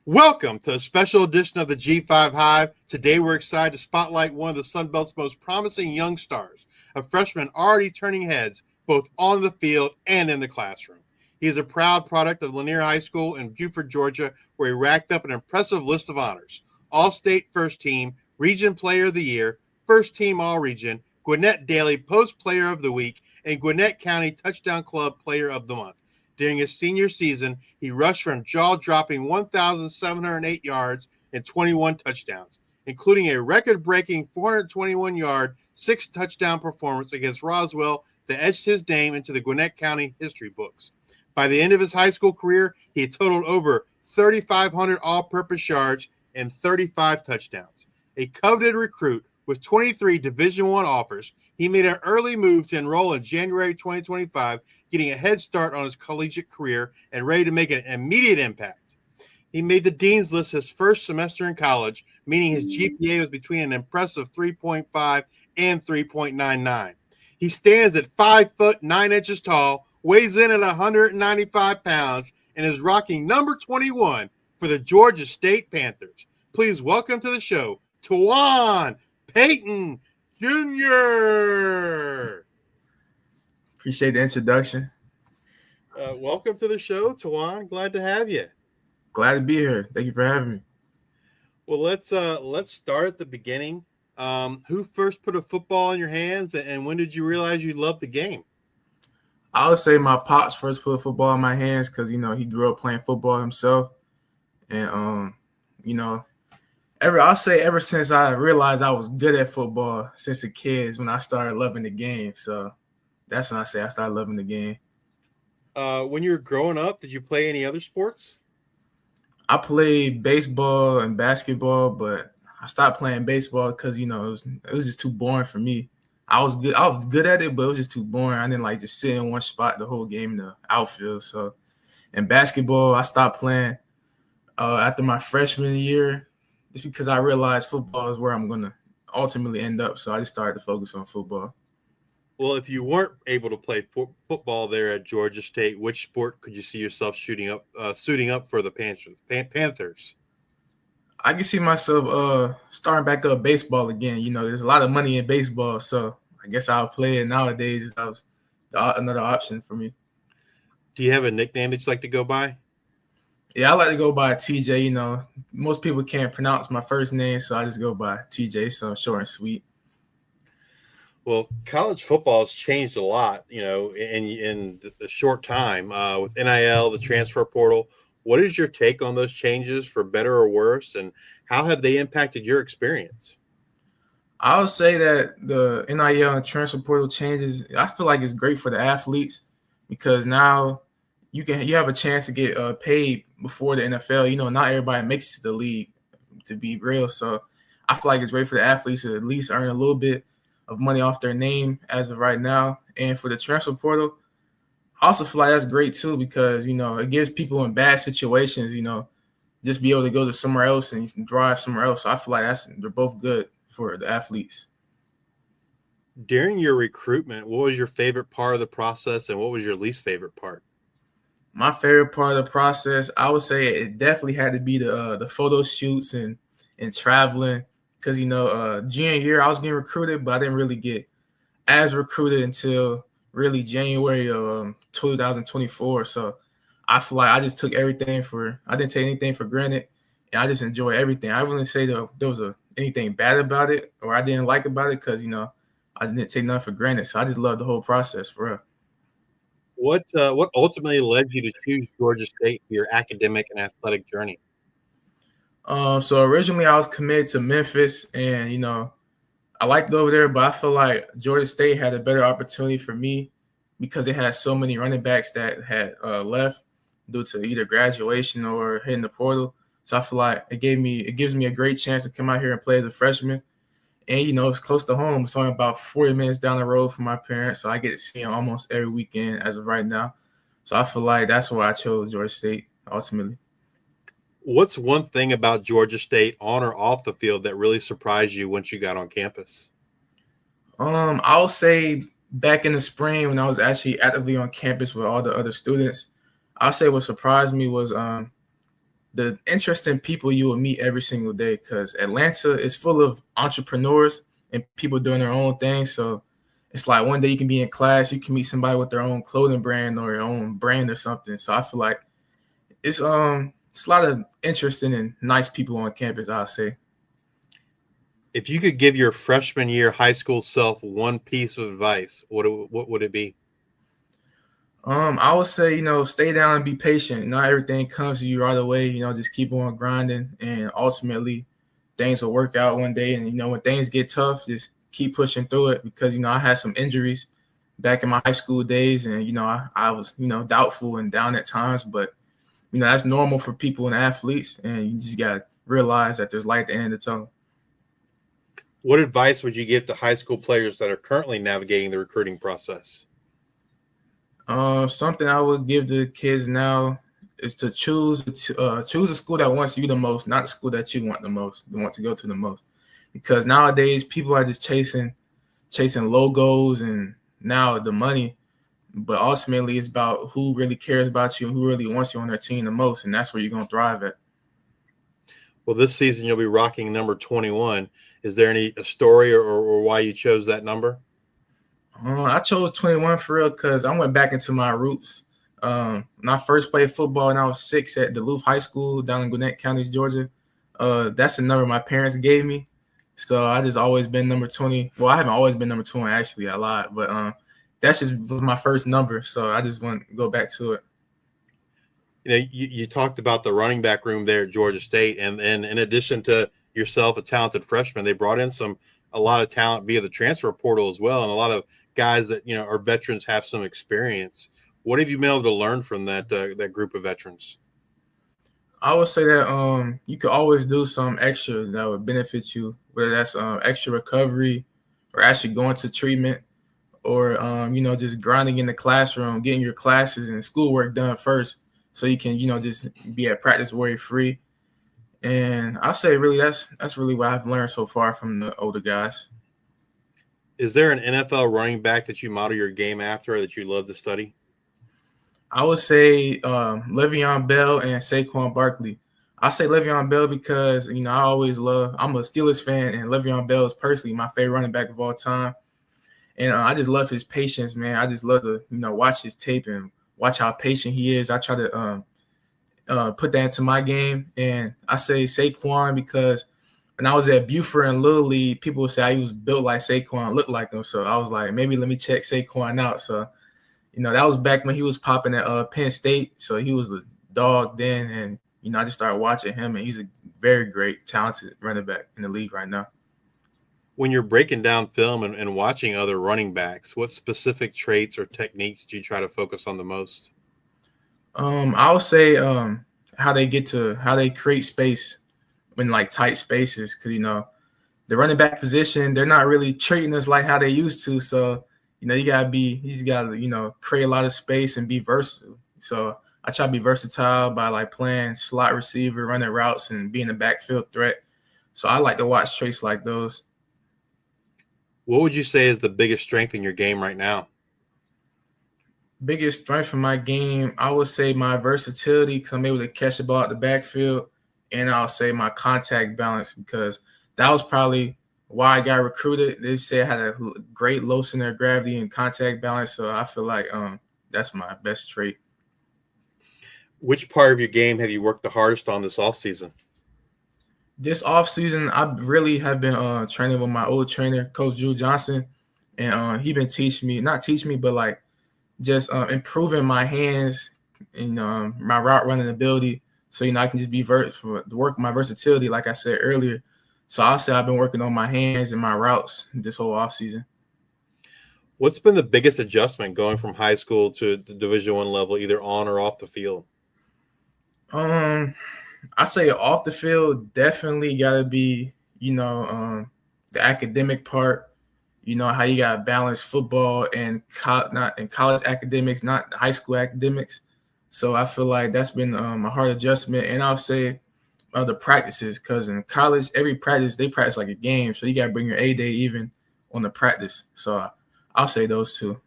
Welcome to a special edition of the G5 Hive. Today we're excited to spotlight one of the Sun Belt's most promising young stars, a freshman already turning heads both on the field and in the classroom. He is a proud product of Lanier High School in Buford, Georgia, where he racked up an impressive list of honors: All-State First Team, Region Player of the Year, First Team All-Region, Gwinnett Daily Post Player of the Week, and Gwinnett County Touchdown Club Player of the Month. During his senior season, he rushed from jaw-dropping 1,708 yards and 21 touchdowns, including a record-breaking 421-yard, 6-touchdown performance against Roswell that etched his name into the Gwinnett County history books. By the end of his high school career, he had totaled over 3,500 all-purpose yards and 35 touchdowns. A coveted recruit with 23 Division I offers, he made an early move to enroll in January 2025, getting a head start on his collegiate career and ready to make an immediate impact. He made the Dean's List his first semester in college, meaning his GPA was between an impressive 3.5 and 3.99. He stands at 5 foot 9 inches tall, weighs in at 195 pounds, and is rocking number 21 for the Georgia State Panthers. Please welcome to the show, Tojuan Peyton Jr. Appreciate the introduction. Welcome to the show, Tojuan. Glad to have you. Glad to be here. Thank you for having me. Well, let's start at the beginning. Who first put a football in your hands, and when did you realize you loved the game? I would say my pops first put football in my hands because, he grew up playing football himself. And, ever since I realized I was good at football since a kid is when I started loving the game. So that's when I say I started loving the game. When you were growing up, did you play any other sports? I played baseball and basketball, but I stopped playing baseball because, it was just too boring for me. I was good at it, but it was just too boring. I didn't like just sit in one spot the whole game in the outfield. So in basketball, I stopped playing after my freshman year just because I realized football is where I'm going to ultimately end up. So I just started to focus on football. Well, if you weren't able to play football there at Georgia State, which sport could you see yourself suiting up for the Panthers? I can see myself starting back up baseball again. There's a lot of money in baseball, so I guess I'll play it nowadays. If that was another option for me. Do you have a nickname that you like to go by? Yeah, I like to go by TJ. Most people can't pronounce my first name, so I just go by TJ, so short and sweet. Well, college football has changed a lot, in the short time with NIL, the transfer portal. What is your take on those changes, for better or worse, and how have they impacted your experience? I would say that the NIL and transfer portal changes, I feel like it's great for the athletes because now you have a chance to get paid before the NFL. Not everybody makes it to the league, to be real. So I feel like it's great for the athletes to at least earn a little bit of money off their name as of right now. And for the transfer portal, I also feel like that's great too because, it gives people in bad situations, just be able to go to somewhere else and drive somewhere else. So I feel like they're both good for the athletes. During your recruitment, what was your favorite part of the process and what was your least favorite part? My favorite part of the process, I would say it definitely had to be the photo shoots and traveling because, junior year I was getting recruited, but I didn't really get as recruited until really January of 2024. So I feel like I just took I didn't take anything for granted, and I just enjoy everything. I wouldn't say that there was anything bad about it or I didn't like about it because, I didn't take nothing for granted. So I just love the whole process for real. What ultimately led you to choose Georgia State for your academic and athletic journey? So originally I was committed to Memphis, and I liked it over there, but I feel like Georgia State had a better opportunity for me because it had so many running backs that had left due to either graduation or hitting the portal. So I feel like it gives me a great chance to come out here and play as a freshman. And, it's close to home. It's only about 40 minutes down the road from my parents, so I get to see them almost every weekend as of right now. So I feel like that's why I chose Georgia State ultimately. What's one thing about Georgia State on or off the field that really surprised you once you got on campus? I'll say back in the spring when I was actually actively on campus with all the other students, I'll say what surprised me was the interesting people you will meet every single day, because Atlanta is full of entrepreneurs and people doing their own thing. So it's like one day you can be in class, you can meet somebody with their own clothing brand or their own brand or something. So I feel like it's a lot of interesting and nice people on campus, I'll say. If you could give your freshman year high school self one piece of advice, what would it be? I would say, stay down and be patient. Not everything comes to you right away. Just keep on grinding, and ultimately things will work out one day. And, when things get tough, just keep pushing through it, because, I had some injuries back in my high school days, and, I was, doubtful and down at times, but, that's normal for people and athletes, and you just got to realize that there's light at the end of the tunnel. What advice would you give to high school players that are currently navigating the recruiting process? Something I would give the kids now is to choose a school that wants you the most, not the school that you want to go to the most. Because nowadays people are just chasing logos and now the money, but ultimately it's about who really cares about you and who really wants you on their team the most, and that's where you're gonna thrive at. Well, this season you'll be rocking number 21. Is there a story or why you chose that number? I chose 21 for real because I went back into my roots. When I first played football when I was 6 at Duluth High School down in Gwinnett County, Georgia, that's the number my parents gave me. So I just always been number 20. Well, I haven't always been number 20, actually. I lied. But that's just my first number. So I just want to go back to it. You talked about the running back room there at Georgia State. And in addition to yourself, a talented freshman, they brought in a lot of talent via the transfer portal as well. And a lot of guys that, are veterans, have some experience. What have you been able to learn from that group of veterans? I would say that you could always do some extra that would benefit you, whether that's extra recovery or actually going to treatment or, just grinding in the classroom, getting your classes and schoolwork done first so you can, just be at practice worry-free. And I'll say really that's really what I've learned so far from the older guys. Is there an NFL running back that you model your game after or that you love to study? I would say Le'Veon Bell and Saquon Barkley. I say Le'Veon Bell because, I'm a Steelers fan, and Le'Veon Bell is personally my favorite running back of all time. And I just love his patience, man. I just love to, watch his tape and watch how patient he is. I try to put that into my game. And I say Saquon because when I was at Buford and Little League, people would say I was built like Saquon, looked like him. So I was like, maybe let me check Saquon out. So, that was back when he was popping at Penn State. So he was a dog then. And, I just started watching him, and he's a very great, talented running back in the league right now. When you're breaking down film and watching other running backs, what specific traits or techniques do you try to focus on the most? I would say how they create space in like tight spaces, because the running back position, they're not really treating us like how they used to. So he's got to create a lot of space and be versatile. So I try to be versatile by like playing slot receiver, running routes, and being a backfield threat. So I like to watch traits like those. What would you say is the biggest strength in your game right now? Biggest strength in my game, I would say my versatility, because I'm able to catch the ball at the backfield, and I'll say my contact balance, because that was probably why I got recruited. They said I had a great low center of gravity and contact balance, so I feel like that's my best trait. Which part of your game have you worked the hardest on this offseason? This offseason, I really have been training with my old trainer, Coach Drew Johnson, and he been not teaching me, but like just improving my hands and my route running ability, so I can just be work my versatility, like I said earlier. So I'll say I've been working on my hands and my routes this whole offseason. What's been the biggest adjustment going from high school to the Division I level, either on or off the field? I say off the field definitely got to be the academic part. How you got to balance football and not in college academics, not high school academics. So I feel like that's been a hard adjustment. And I'll say the practices, because in college, every practice, they practice like a game. So you got to bring your A day even on the practice. So I'll say those two.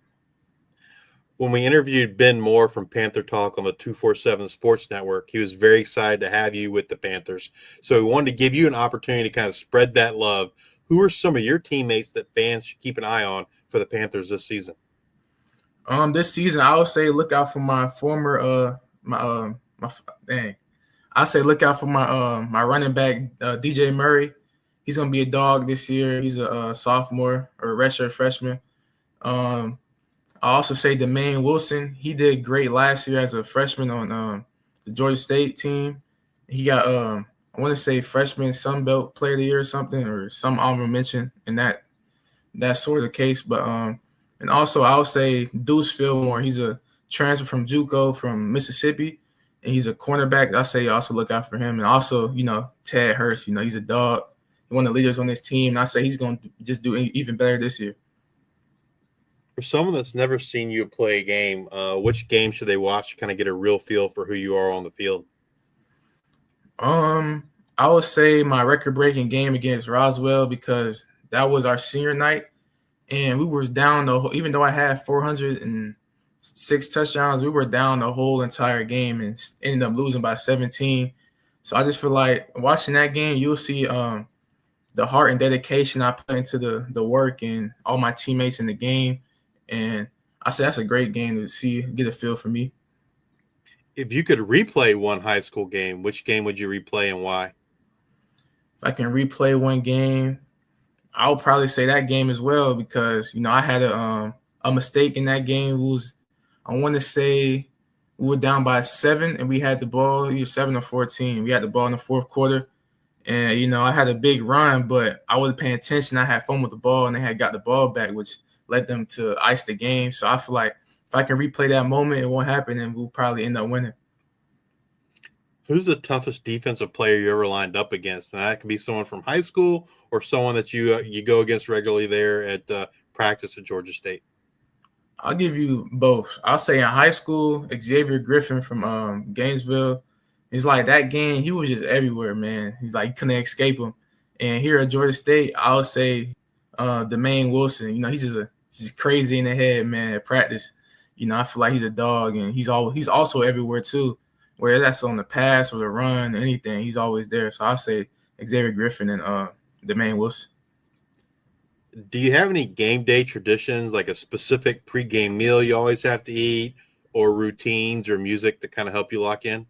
When we interviewed Ben Moore from Panther Talk on the 247 Sports Network, he was very excited to have you with the Panthers. So we wanted to give you an opportunity to kind of spread that love. Who are some of your teammates that fans should keep an eye on for the Panthers this season? This season, I would say look out for my former I say look out for my running back DJ Murray. He's gonna be a dog this year. He's a sophomore or a redshirt freshman. Um, I also say Demaine Wilson. He did great last year as a freshman on the Georgia State team. He got I want to say freshman Sun Belt Player of the Year or something, or some honorable mention in that sort of case. But and also I'll say Deuce Fillmore. He's a transfer from JUCO from Mississippi, and he's a cornerback. I say also look out for him. And also, Ted Hurst. He's a dog. He's one of the leaders on this team. And I say he's going to just do even better this year. For someone that's never seen you play a game, which game should they watch to kind of get a real feel for who you are on the field? I would say my record-breaking game against Roswell, because that was our senior night, and we were down even though I had 406 touchdowns, we were down the whole entire game and ended up losing by 17. So I just feel like watching that game, you'll see the heart and dedication I put into the work and all my teammates in the game. And I say that's a great game to see, get a feel for me. If you could replay one high school game, which game would you replay and why? If I can replay one game, I'll probably say that game as well, because I had a mistake in that game. I want to say we were down by 7 and we had the ball, either 7 or 14. We had the ball in the fourth quarter, and I had a big run, but I wasn't paying attention. I had fun with the ball, and they had got the ball back, which led them to ice the game. So I feel like if I can replay that moment, it won't happen, and we'll probably end up winning. Who's the toughest defensive player you ever lined up against? And that can be someone from high school or someone that you go against regularly there at practice at Georgia State. I'll give you both. I'll say in high school, Xavier Griffin from Gainesville. It's like that game, he was just everywhere, man. He's like, you couldn't escape him. And here at Georgia State, I'll say Demaine Wilson. He's just crazy in the head, man, at practice. I feel like he's a dog, and he's also everywhere too. Whether that's on the pass or the run or anything, he's always there. So I'll say Xavier Griffin and Demaine Wilson. Do you have any game day traditions, like a specific pregame meal you always have to eat, or routines or music that kind of help you lock in?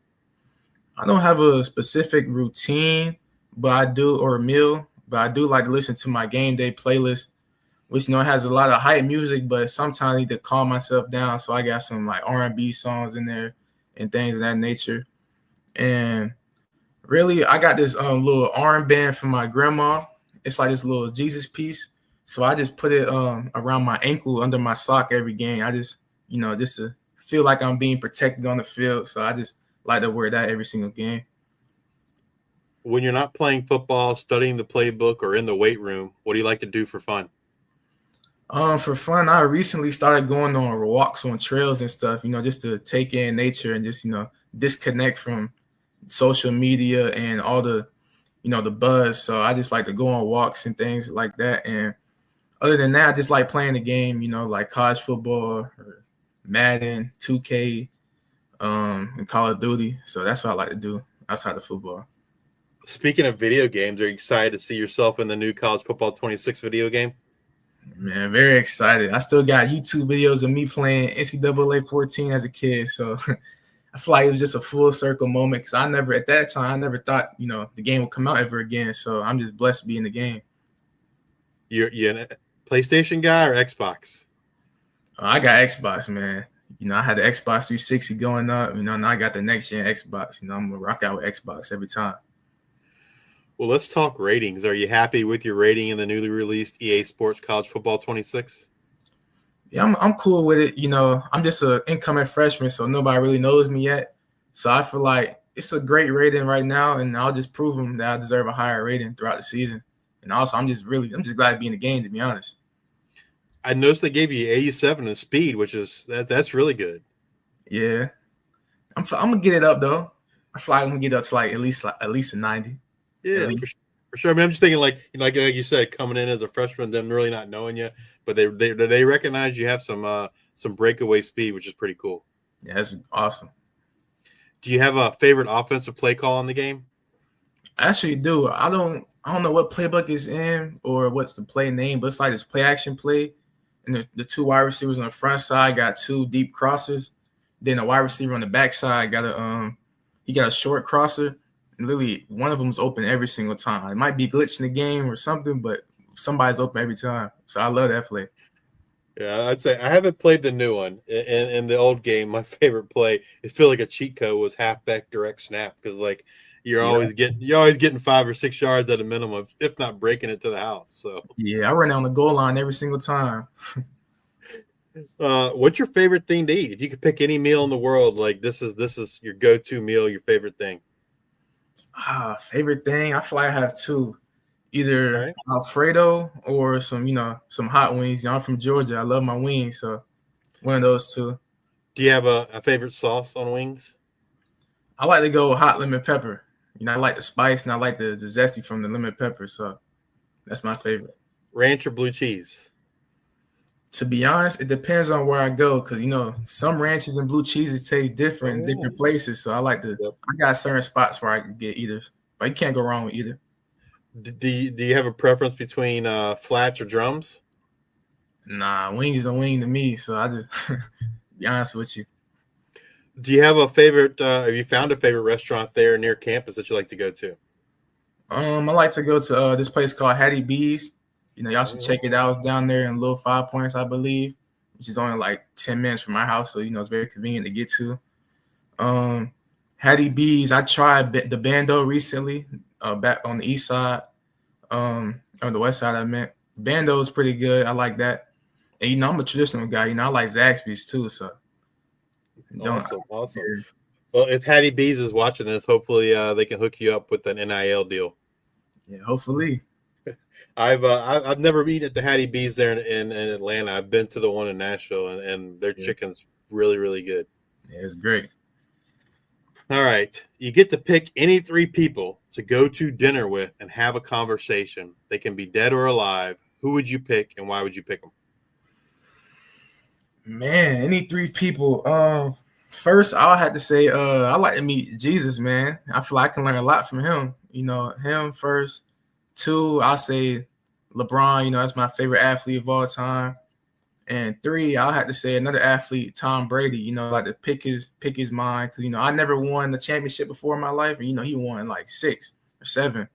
I don't have a specific routine, but I do like to listen to my game day playlist, which has a lot of hype music, but sometimes I need to calm myself down. So I got some like R&B songs in there and things of that nature. And really, I got this little armband from my grandma. It's like this little Jesus piece. So I just put it around my ankle under my sock every game. I just, just to feel like I'm being protected on the field. So I just like to wear that every single game. When you're not playing football, studying the playbook, or in the weight room, what do you like to do for fun? For fun, I recently started going on walks on trails and stuff, just to take in nature and just, disconnect from social media and all the, the buzz. So I just like to go on walks and things like that. And other than that, I just like playing the game, like college football or Madden, 2K, and Call of Duty. So that's what I like to do outside of football. Speaking of video games, are you excited to see yourself in the new College Football 26 video game? Man, very excited. I still got YouTube videos of me playing NCAA 14 as a kid. So I feel like it was just a full circle moment, because at that time, I never thought, the game would come out ever again. So I'm just blessed to be in the game. You're a PlayStation guy or Xbox? I got Xbox, man. I had the Xbox 360 going up. Now I got the next gen Xbox. I'm going to rock out with Xbox every time. Well, let's talk ratings. Are you happy with your rating in the newly released EA Sports College Football 26? Yeah, I'm cool with it. I'm just an incoming freshman, so nobody really knows me yet. So I feel like it's a great rating right now, and I'll just prove them that I deserve a higher rating throughout the season. And also, I'm just glad to be in the game, to be honest. I noticed they gave you 87 in speed, which is that's really good. Yeah, I'm gonna get it up though. I feel like I'm gonna get up to at least a 90. Yeah, for sure. I mean, I'm just thinking like you said, coming in as a freshman, them really not knowing you, but they recognize you have some some breakaway speed, which is pretty cool. Yeah, that's awesome. Do you have a favorite offensive play call in the game? I actually do. I don't know what playbook is in or what's the play name, but it's like this play action play. And the two wide receivers on the front side got two deep crossers. Then the wide receiver on the back side got a short crosser. And literally one of them is open every single time. It might be glitching the game or something, but somebody's open every time. So I love that play. Yeah, I'd say I haven't played the new one. In the old game, my favorite play, it felt like a cheat code, was halfback direct snap, because like you're always getting 5 or 6 yards at a minimum, if not breaking it to the house. So yeah, I run down the goal line every single time. What's your favorite thing to eat? If you could pick any meal in the world, like this is your go-to meal, your favorite thing. Favorite thing? I feel like I have two. Either Alfredo or some hot wings. I'm from Georgia. I love my wings, so one of those two. Do you have a favorite sauce on wings? I like to go hot lemon pepper. I like the spice and I like the zesty from the lemon pepper, so that's my favorite. Ranch or blue cheese? To be honest, it depends on where I go, because some ranches and blue cheeses taste different in different places. So I like to. Yep. I got certain spots where I can get either, but you can't go wrong with either. Do you have a preference between flats or drums? Nah, wing is a wing to me. So I just be honest with you. Do you have a favorite? Have you found a favorite restaurant there near campus that you like to go to? I like to go to this place called Hattie B's. Y'all should check it out. It's down there in Little 5 Points, I believe, which is only like 10 minutes from my house. So, it's very convenient to get to. Hattie B's, I tried the Bando recently back on the east side, on the west side, I meant. Bando is pretty good. I like that. And, I'm a traditional guy. I like Zaxby's too. So, awesome. Well, if Hattie B's is watching this, hopefully they can hook you up with an NIL deal. Yeah, hopefully. I've never eaten at the Hattie B's there in Atlanta. I've been to the one in Nashville, and their chicken's really, really good. Yeah, it's great. All right. You get to pick any 3 people to go to dinner with and have a conversation. They can be dead or alive. Who would you pick, and why would you pick them? Man, any 3 people. First, I'll have to say I like to meet Jesus, man. I feel like I can learn a lot from him. Him first. 2, I'll say LeBron. That's my favorite athlete of all time. And 3, I'll have to say another athlete, Tom Brady. Like to pick his mind, because I never won the championship before in my life, and he won like 6 or 7.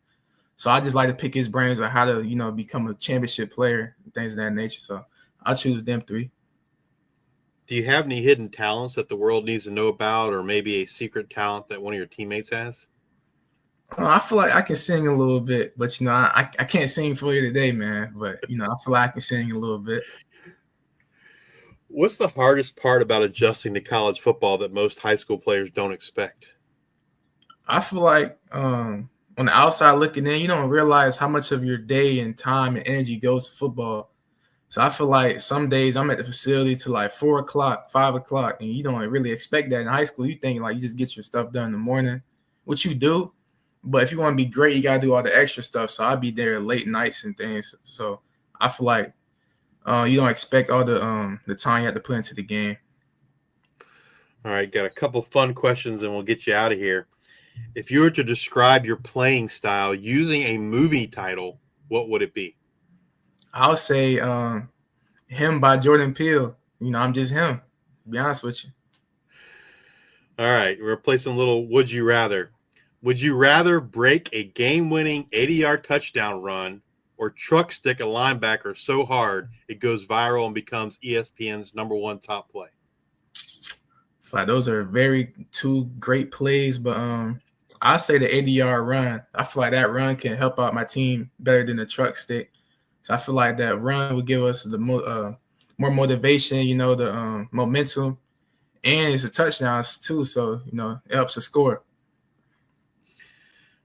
So I just like to pick his brains on how to become a championship player, things of that nature. So I'll choose them 3. Do you have any hidden talents that the world needs to know about, or maybe a secret talent that one of your teammates has? I feel like I can sing a little bit, but I can't sing for you today, man. But I feel like I can sing a little bit. What's the hardest part about adjusting to college football that most high school players don't expect? I feel like on the outside looking in, you don't realize how much of your day and time and energy goes to football. So I feel like some days I'm at the facility till like 4 o'clock, 5 o'clock, and you don't really expect that in high school. You think like you just get your stuff done in the morning, which you do. But if you want to be great, you got to do all the extra stuff. So I'll be there late nights and things. So I feel like you don't expect all the time you have to put into the game. All right, got a couple fun questions and we'll get you out of here. If you were to describe your playing style using a movie title, what would it be? I would say Him by Jordan Peele. I'm just him, to be honest with you. All right, we're replacing a little would you rather. Would you rather break a game-winning 80-yard touchdown run or truck stick a linebacker so hard it goes viral and becomes ESPN's #1 top play? Like those are very 2 great plays, but I say the 80-yard run. I feel like that run can help out my team better than the truck stick. So I feel like that run would give us the more motivation, the momentum, and it's a touchdown too. So it helps us score.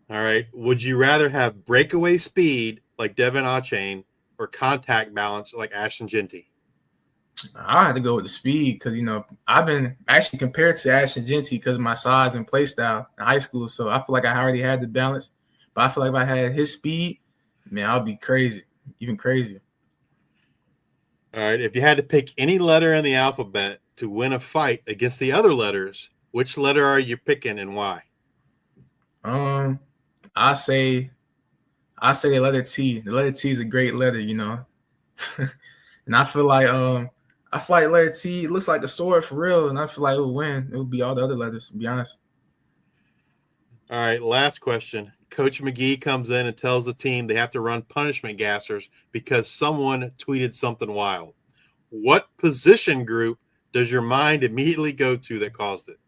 All right. Would you rather have breakaway speed like Devin Achane or contact balance like Ashton Genty? I had to go with the speed because, I've been actually compared to Ashton Genty because of my size and play style in high school. So I feel like I already had the balance. But I feel like if I had his speed, man, I'll be crazy, even crazier. All right. If you had to pick any letter in the alphabet to win a fight against the other letters, which letter are you picking and why? I say the letter T. The letter T is a great letter, and I feel like letter T looks like a sword for real, and I feel like it would win. It would be all the other letters, to be honest. All right, last question. Coach McGee comes in and tells the team they have to run punishment gassers because someone tweeted something wild. What position group does your mind immediately go to that caused it?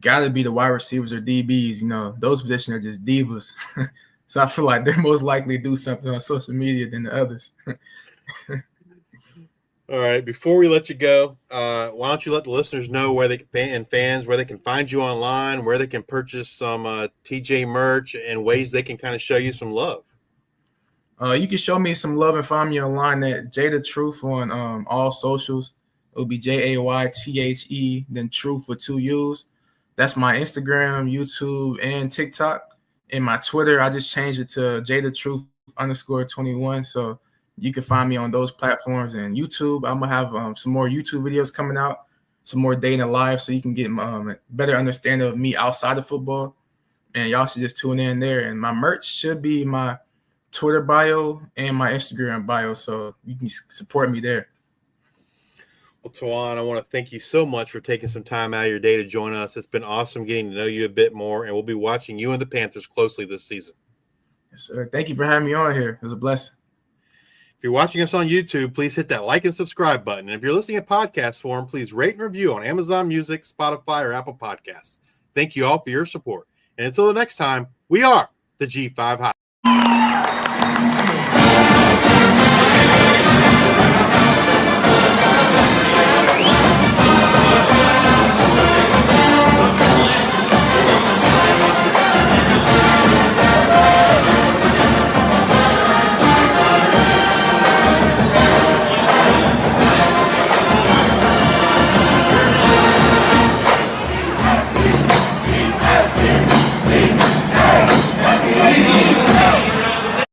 Got to be the wide receivers or DBs. Those positions are just divas. So I feel like they're most likely to do something on social media than the others. All right. Before we let you go, why don't you let the listeners know where they can find you online, where they can purchase some TJ merch, and ways they can kind of show you some love. You can show me some love and find me online at Jada Truth on all socials. It will be JAYTHE, then Truth with 2 U's. That's my Instagram, YouTube, and TikTok. And my Twitter, I just changed it to Jada Truth _21. So you can find me on those platforms. And YouTube, I'm going to have some more YouTube videos coming out, some more day in the life, so you can get a better understanding of me outside of football. And y'all should just tune in there. And my merch should be my Twitter bio and my Instagram bio, so you can support me there. Well, Tojuan, I want to thank you so much for taking some time out of your day to join us. It's been awesome getting to know you a bit more, and we'll be watching you and the Panthers closely this season. Yes, sir. Thank you for having me on here. It was a blessing. If you're watching us on YouTube, please hit that like and subscribe button. And if you're listening in podcast form, please rate and review on Amazon Music, Spotify, or Apple Podcasts. Thank you all for your support. And until the next time, we are the G5 High.